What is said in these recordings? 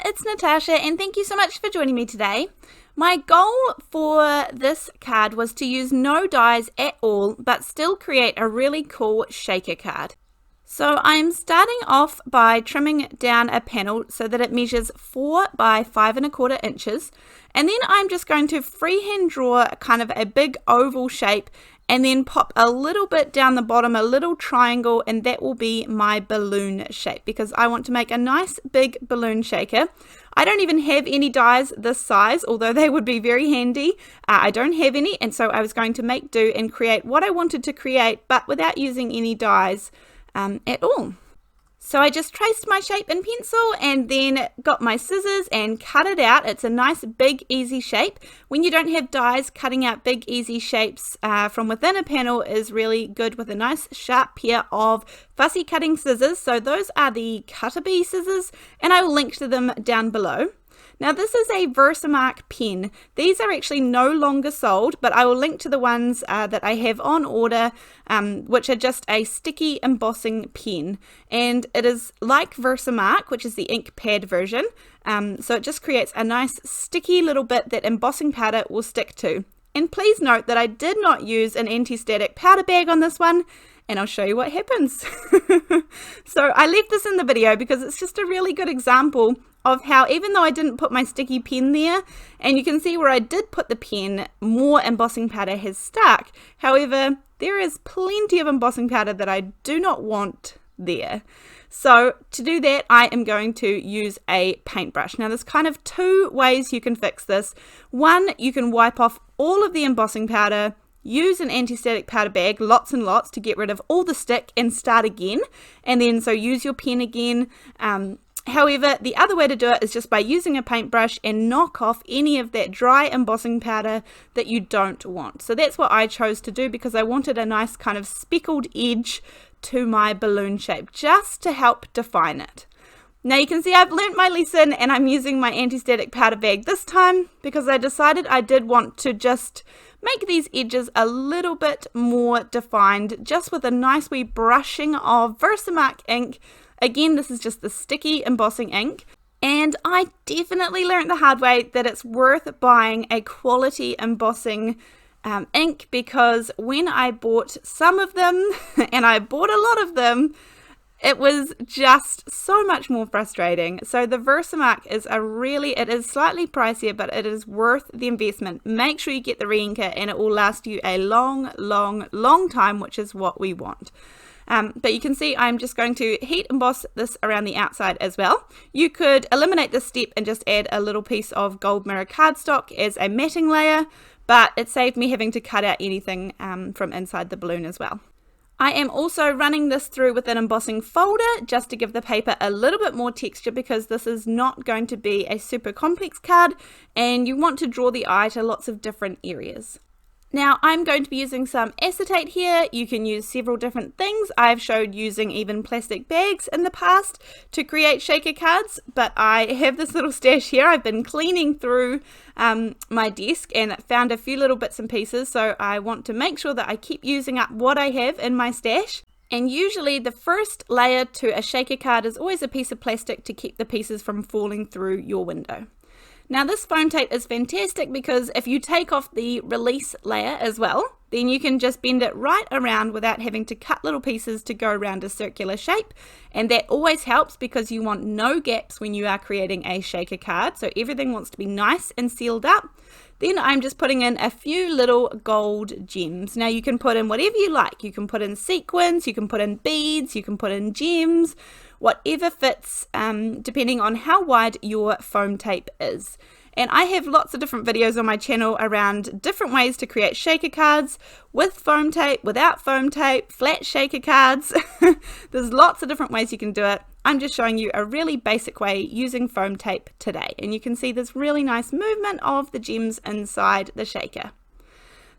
there, it's Natasha and thank you so much for joining me today. My goal for this card was to use no dies at all but still create a really cool shaker card. So I'm starting off by trimming down a panel so that it measures 4 by 5 1/4 inches, and then I'm just going to freehand draw kind of a big oval shape and then pop a little bit down the bottom, a little triangle, and that will be my balloon shape because I want to make a nice big balloon shaker. I don't even have any dies this size, although they would be very handy. I don't have any, and so I was going to make do and create what I wanted to create, but without using any dies at all. So I just traced my shape in pencil and then got my scissors and cut it out. It's a nice big easy shape. When you don't have dies, cutting out big easy shapes from within a panel is really good with a nice sharp pair of fussy cutting scissors. So those are the Cutter-Bee scissors and I will link to them down below. Now this is a VersaMark pen. These are actually no longer sold, but I will link to the ones that I have on order, which are just a sticky embossing pen. And it is like VersaMark, which is the ink pad version. So it just creates a nice sticky little bit that embossing powder will stick to. And please note that I did not use an anti-static powder bag on this one, and I'll show you what happens. So I left this in the video because it's just a really good example of how, even though I didn't put my sticky pen there, and you can see where I did put the pen, more embossing powder has stuck. However, there is plenty of embossing powder that I do not want there. So to do that, I am going to use a paintbrush. Now there's kind of two ways you can fix this. One, you can wipe off all of the embossing powder, use an anti-static powder bag, lots and lots, to get rid of all the stick and start again. And then so use your pen again. However, the other way to do it is just by using a paintbrush and knock off any of that dry embossing powder that you don't want. So that's what I chose to do because I wanted a nice kind of speckled edge to my balloon shape just to help define it. Now you can see I've learnt my lesson and I'm using my anti-static powder bag this time because I decided I did want to just make these edges a little bit more defined just with a nice wee brushing of VersaMark ink. Again, this is just the sticky embossing ink, and I definitely learned the hard way that it's worth buying a quality embossing ink because when I bought some of them, and I bought a lot of them, it was just so much more frustrating. So the VersaMark is it is slightly pricier, but it is worth the investment. Make sure you get the re-inker and it will last you a long, long, long time, which is what we want. But you can see I'm just going to heat emboss this around the outside as well. You could eliminate this step and just add a little piece of gold mirror cardstock as a matting layer, but it saved me having to cut out anything from inside the balloon as well. I am also running this through with an embossing folder just to give the paper a little bit more texture because this is not going to be a super complex card and you want to draw the eye to lots of different areas. Now I'm going to be using some acetate here. You can use several different things. I've showed using even plastic bags in the past to create shaker cards, but I have this little stash here. I've been cleaning through my desk and found a few little bits and pieces, so I want to make sure that I keep using up what I have in my stash. And usually the first layer to a shaker card is always a piece of plastic to keep the pieces from falling through your window. Now this foam tape is fantastic because if you take off the release layer as well, then you can just bend it right around without having to cut little pieces to go around a circular shape. And that always helps because you want no gaps when you are creating a shaker card. So everything wants to be nice and sealed up. Then I'm just putting in a few little gold gems. Now you can put in whatever you like. You can put in sequins, you can put in beads, you can put in gems, whatever fits depending on how wide your foam tape is. And I have lots of different videos on my channel around different ways to create shaker cards with foam tape, without foam tape, flat shaker cards. There's lots of different ways you can do it. I'm just showing you a really basic way using foam tape today. And you can see this really nice movement of the gems inside the shaker.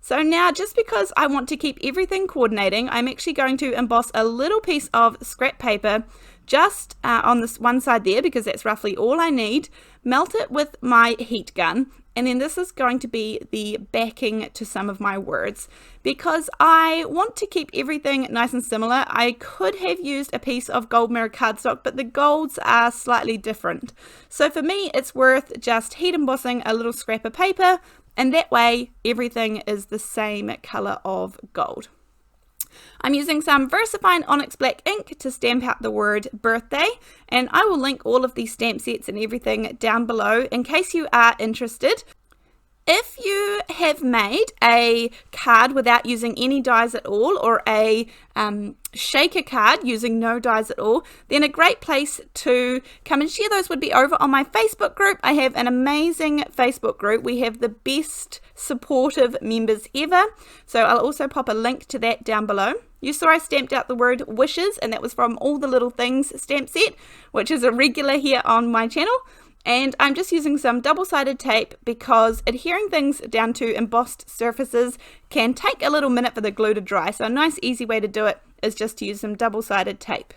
So now, just because I want to keep everything coordinating, I'm actually going to emboss a little piece of scrap paper just on this one side there, because that's roughly all I need, melt it with my heat gun, and then this is going to be the backing to some of my words. Because I want to keep everything nice and similar, I could have used a piece of gold mirror cardstock, but the golds are slightly different. So for me, it's worth just heat embossing a little scrap of paper, and that way everything is the same color of gold. I'm using some VersaFine Onyx black ink to stamp out the word birthday, and I will link all of these stamp sets and everything down below in case you are interested. If you have made a card without using any dies at all, or a shaker card using no dies at all, then a great place to come and share those would be over on my Facebook group. I have an amazing Facebook group. We have the best supportive members ever. So I'll also pop a link to that down below. You saw I stamped out the word wishes, and that was from All the Little Things stamp set, which is a regular here on my channel. And I'm just using some double-sided tape because adhering things down to embossed surfaces can take a little minute for the glue to dry. So a nice easy way to do it is just to use some double-sided tape.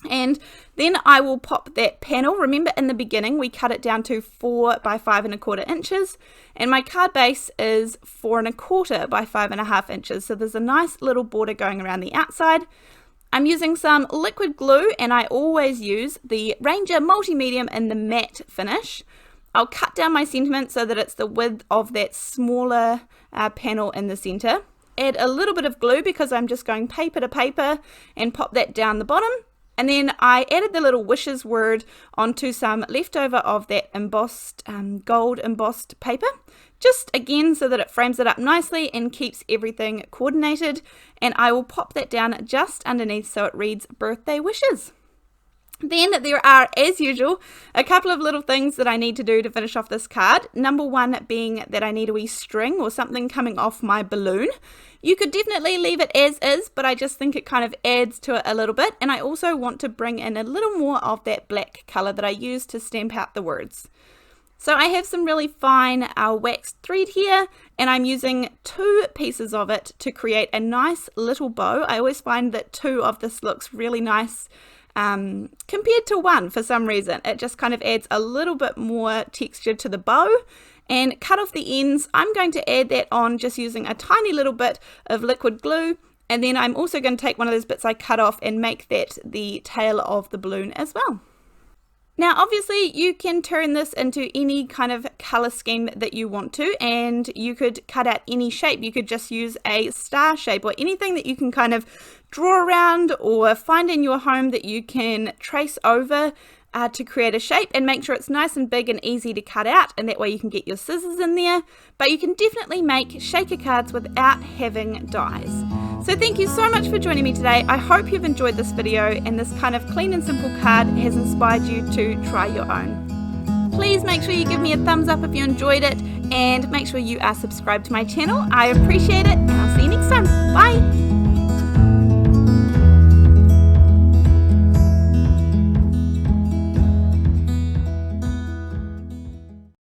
And then I will pop that panel. Remember in the beginning we cut it down to 4 by 5 1/4 inches, and my card base is 4 1/4 by 5 1/2 inches. So there's a nice little border going around the outside. I'm using some liquid glue, and I always use the Ranger Multi-Medium in the matte finish. I'll cut down my sentiment so that it's the width of that smaller panel in the center. Add a little bit of glue because I'm just going paper to paper, and pop that down the bottom. And then I added the little wishes word onto some leftover of that embossed, gold embossed paper. Just again so that it frames it up nicely and keeps everything coordinated. And I will pop that down just underneath so it reads birthday wishes. Then there are, as usual, a couple of little things that I need to do to finish off this card. Number one being that I need a wee string or something coming off my balloon. You could definitely leave it as is, but I just think it kind of adds to it a little bit. And I also want to bring in a little more of that black color that I used to stamp out the words. So I have some really fine waxed thread here, and I'm using 2 pieces of it to create a nice little bow. I always find that 2 of this looks really nice compared to 1 for some reason. It just kind of adds a little bit more texture to the bow. And cut off the ends. I'm going to add that on just using a tiny little bit of liquid glue, and then I'm also going to take one of those bits I cut off and make that the tail of the balloon as well. Now obviously you can turn this into any kind of color scheme that you want to, and you could cut out any shape. You could just use a star shape or anything that you can kind of draw around or find in your home that you can trace over to create a shape, and make sure it's nice and big and easy to cut out, and that way you can get your scissors in there. But you can definitely make shaker cards without having dies. So thank you so much for joining me today. I hope you've enjoyed this video and this kind of clean and simple card has inspired you to try your own. Please make sure you give me a thumbs up if you enjoyed it, and make sure you are subscribed to my channel. I appreciate it, and I'll see you next time.